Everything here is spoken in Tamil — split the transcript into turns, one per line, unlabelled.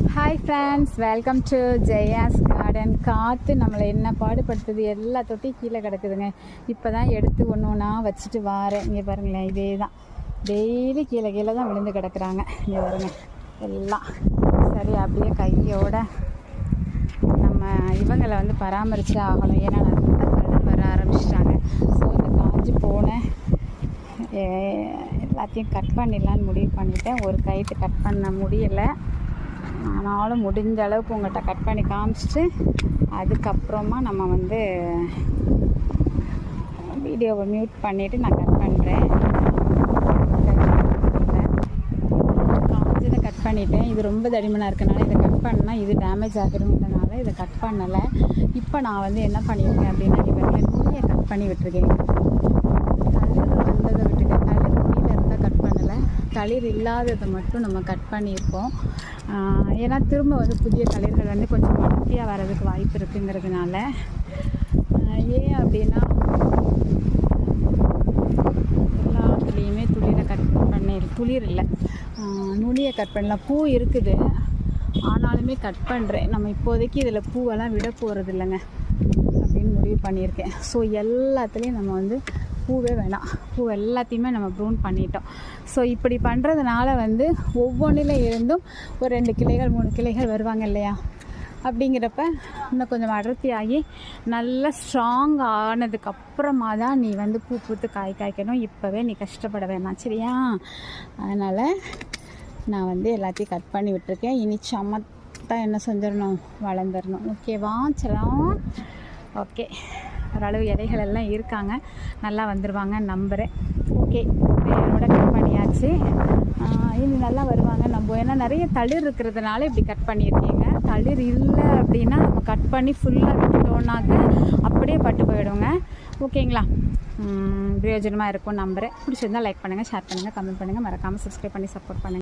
Hi friends, welcome to Jaya's garden. காற்று நம்மளை என்ன பாடுபடுத்துது, எல்லா தொட்டியும் கீழே கிடக்குதுங்க. இப்போ தான் எடுத்து ஒன்று ஒன்றா வச்சுட்டு வாரேன். இங்கே பாருங்களேன், இதே தான் டெய்லி கீழே கீழே தான் விழுந்து கிடக்குறாங்க. இங்கே பாருங்க எல்லாம். சரி, அப்படியே கையோட நம்ம இவங்களை வந்து பராமரித்து ஆகணும். ஏன்னா நல்ல கலர் வர ஆரம்பிச்சிட்டாங்க. ஸோ இந்த காஞ்சி போன எல்லாத்தையும் கட் பண்ணிடலான்னு முடிவு பண்ணிட்டேன். ஒரு கைட்டு கட் பண்ண முடியலை, ஆனாலும் முடிஞ்ச அளவுக்கு உங்கள்கிட்ட கட் பண்ணி காமிச்சிட்டு அதுக்கப்புறமா நம்ம வந்து வீடியோவை மியூட் பண்ணிவிட்டு நான் கட் பண்ணுறேன். காமிச்சதை கட் பண்ணிட்டேன். இது ரொம்ப தடிமனாக இருக்கனால இதை கட் பண்ணால் இது டேமேஜ் ஆகிடும்ன்றனால இதை கட் பண்ணலை. இப்போ நான் வந்து என்ன பண்ணியிருக்கேன் அப்படின்னா, இவங்களை நுனியை கட் பண்ணி விட்டுருக்கேன். தளிர் வந்ததை விட்டுட்டேன். தளிர் நுனியில் இருந்தால் கட் பண்ணலை, தளிர் இல்லாததை மட்டும் நம்ம கட் பண்ணியிருக்கோம். ஏன்னா திரும்ப வந்து புதிய தளிர்கள் வந்து கொஞ்சம் அடர்த்தியாக வர்றதுக்கு வாய்ப்பு இருக்குங்கிறதுனால. ஏன் அப்படின்னா, எல்லாத்துலேயுமே துளிர் இல்லை, நுனியை கட் பண்ணலாம். பூ இருக்குது, ஆனாலுமே கட் பண்ணுறேன். நம்ம இப்போதைக்கு இதில் பூவெல்லாம் விட போகிறது இல்லைங்க அப்படின்னு முடிவு பண்ணியிருக்கேன். ஸோ எல்லாத்துலேயும் நம்ம வந்து பூவே வேணாம், பூ எல்லாத்தையுமே நம்ம ப்ரூன் பண்ணிட்டோம். ஸோ இப்படி பண்ணுறதுனால வந்து ஒவ்வொன்றில் இருந்தும் ஒரு 2 கிளைகள் 3 கிளைகள் வருவாங்க இல்லையா? அப்படிங்கிறப்ப இன்னும் கொஞ்சம் அடர்த்தியாகி நல்லா ஸ்ட்ராங் ஆனதுக்கப்புறமா தான் நீ வந்து பூ பூத்து காய்க்கணும். இப்போவே நீ கஷ்டப்பட வேணாம், சரியா? அதனால் நான் வந்து எல்லாத்தையும் கட் பண்ணி விட்டுருக்கேன். இனி சமத்தான் என்ன செஞ்சிடணும், வளர்ந்துடணும். ஓகேவா? சலாம். ஓகே, ஓரளவு இலைகள் எல்லாம் இருக்காங்க, நல்லா வந்துடுவாங்க நம்புகிறேன். ஓகே, வேரோட கட் பண்ணியாச்சு. இனி நல்லா வருவாங்க நம்ம. ஏன்னா நிறைய தளிர் இருக்கிறதுனால இப்படி கட் பண்ணியிருக்கீங்க. தளிர் இல்லை அப்படின்னா நம்ம கட் பண்ணி ஃபுல்லாக விட்டுட்டோன்னாக்க அப்படியே பட்டு போயிடுங்க. ஓகேங்களா? பிரயோஜனமாக இருக்கும் நம்புகிறேன். பிடிச்சிருந்தால் லைக் பண்ணுங்கள், ஷேர் பண்ணுங்கள், கமெண்ட் பண்ணுங்கள், மறக்காமல் சப்ஸ்கிரைப் பண்ணி சப்போர்ட் பண்ணுங்கள்.